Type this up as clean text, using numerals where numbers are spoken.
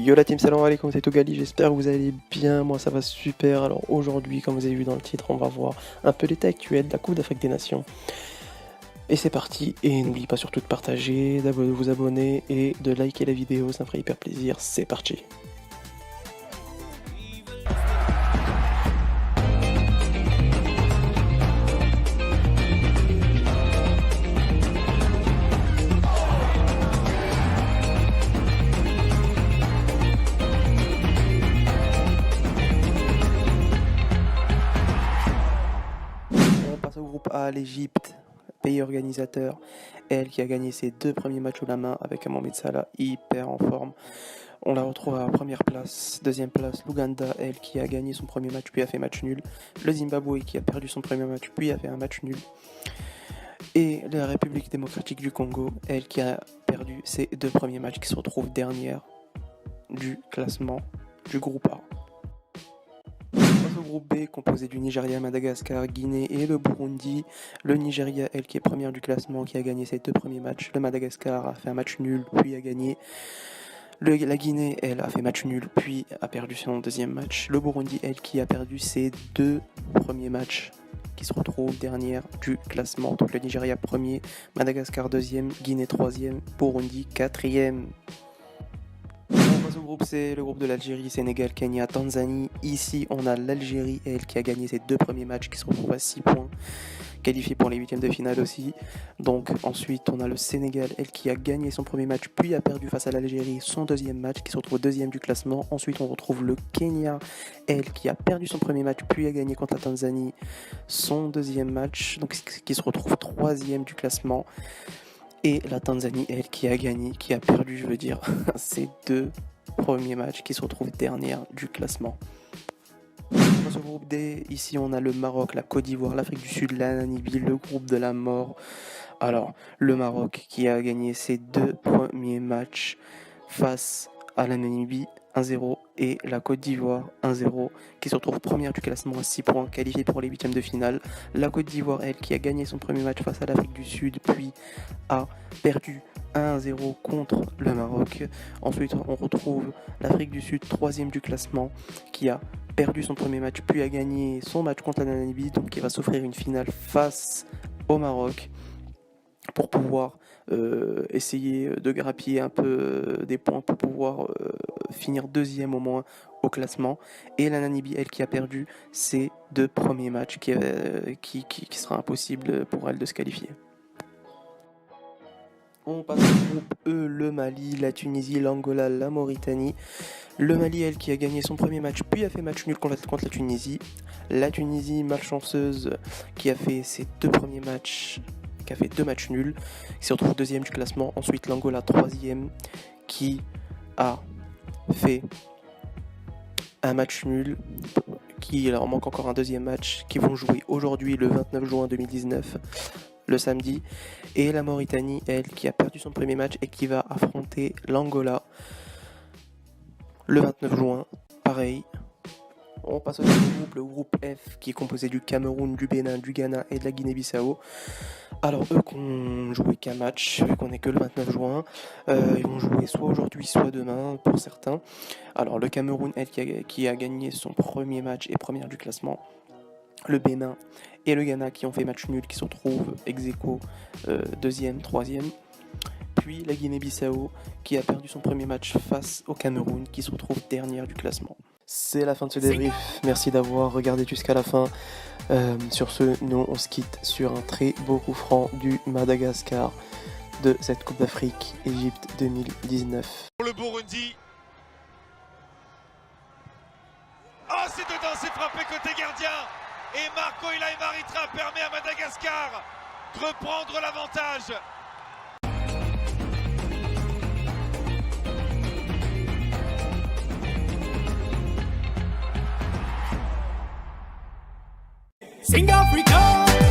Yo la team, salam alaikum, c'est Togali, j'espère que vous allez bien, moi ça va super. Alors aujourd'hui, comme vous avez vu dans le titre, on va voir un peu l'état actuel de la Coupe d'Afrique des Nations. Et c'est parti, et n'oubliez pas surtout de partager, de vous abonner et de liker la vidéo, ça me ferait hyper plaisir, c'est parti. On passe au groupe A, l'Égypte, pays organisateur, elle qui a gagné ses 2 premiers matchs au la main avec un Mohamed Salah hyper en forme. On la retrouve à la première place. Deuxième place, l'Ouganda, elle qui a gagné son premier match puis a fait match nul. Le Zimbabwe qui a perdu son premier match puis a fait un match nul. Et la République démocratique du Congo, elle qui a perdu ses 2 premiers matchs, qui se retrouve dernière du classement du groupe A. Au groupe B, composé du Nigeria, Madagascar, Guinée et le Burundi. Le Nigeria, elle qui est première du classement, qui a gagné ses 2 premiers matchs. Le Madagascar a fait un match nul puis a gagné. La Guinée, elle, a fait match nul, puis a perdu son deuxième match. Le Burundi, elle, qui a perdu ses 2 premiers matchs, qui se retrouve dernière du classement. Donc le Nigeria premier, Madagascar deuxième, Guinée troisième, Burundi quatrième. On passe au groupe C, le groupe de l'Algérie, Sénégal, Kenya, Tanzanie. Ici, on a l'Algérie, elle, qui a gagné ses 2 premiers matchs, qui se retrouve à 6 points, qualifiée pour les 8e de finale aussi. Donc ensuite, on a le Sénégal, elle, qui a gagné son premier match, puis a perdu face à l'Algérie son deuxième match, qui se retrouve deuxième du classement. Ensuite, on retrouve le Kenya, elle, qui a perdu son premier match, puis a gagné contre la Tanzanie son deuxième match, donc qui se retrouve troisième du classement. Et la Tanzanie, elle, qui a gagné, qui a perdu, je veux dire, ses 2 premiers matchs, qui se retrouvent dernière du classement. Dans ce groupe D, ici on a le Maroc, la Côte d'Ivoire, l'Afrique du Sud, la Namibie, le groupe de la mort. Alors, le Maroc qui a gagné ses 2 premiers matchs face à la Namibie 1-0 et la Côte d'Ivoire 1-0, qui se retrouve première du classement à 6 points, qualifiée pour les 8e de finale. La Côte d'Ivoire, elle, qui a gagné son premier match face à l'Afrique du Sud, puis a perdu 1-0 contre le Maroc. Ensuite, on retrouve l'Afrique du Sud, 3e du classement, qui a perdu son premier match, puis a gagné son match contre la Namibie, donc qui va s'offrir une finale face au Maroc pour pouvoir essayer de grappiller un peu des points pour pouvoir finir 2e au moins au classement. Et la Namibie, elle, qui a perdu ses 2 premiers matchs, qui sera impossible pour elle de se qualifier. On passe au groupe E, le Mali, la Tunisie, l'Angola, la Mauritanie. Le Mali, elle, qui a gagné son premier match, puis a fait match nul contre la Tunisie. La Tunisie, malchanceuse, qui a fait ses 2 premiers matchs, qui a fait 2 matchs nuls, qui se retrouve 2e du classement. Ensuite, l'Angola, 3e, qui a fait un match nul, qui leur manque encore un 2e match, qui vont jouer aujourd'hui, le 29 juin 2019. Le samedi, et la Mauritanie, elle, qui a perdu son premier match et qui va affronter l'Angola le 29 juin, pareil. On passe au deuxième groupe, le groupe F, qui est composé du Cameroun, du Bénin, du Ghana et de la Guinée-Bissau. Alors eux qui ont joué qu'un match, vu qu'on n'est que le 29 juin, ils vont jouer soit aujourd'hui, soit demain pour certains. Alors le Cameroun, elle, qui a gagné son premier match et première du classement. Le Bénin et le Ghana qui ont fait match nul, qui se retrouvent ex-aequo 2e, 3e. Puis la Guinée-Bissau qui a perdu son premier match face au Cameroun, qui se retrouve dernière du classement. C'est la fin de ce débrief. Merci d'avoir regardé jusqu'à la fin. Sur ce, nous on se quitte sur un très beau coup franc du Madagascar de cette Coupe d'Afrique Égypte 2019. Pour le Burundi. Oh, c'est dedans, c'est frappé côté gardien. Et Marco Ilaï Maritra permet à Madagascar de reprendre l'avantage. Sing Africa.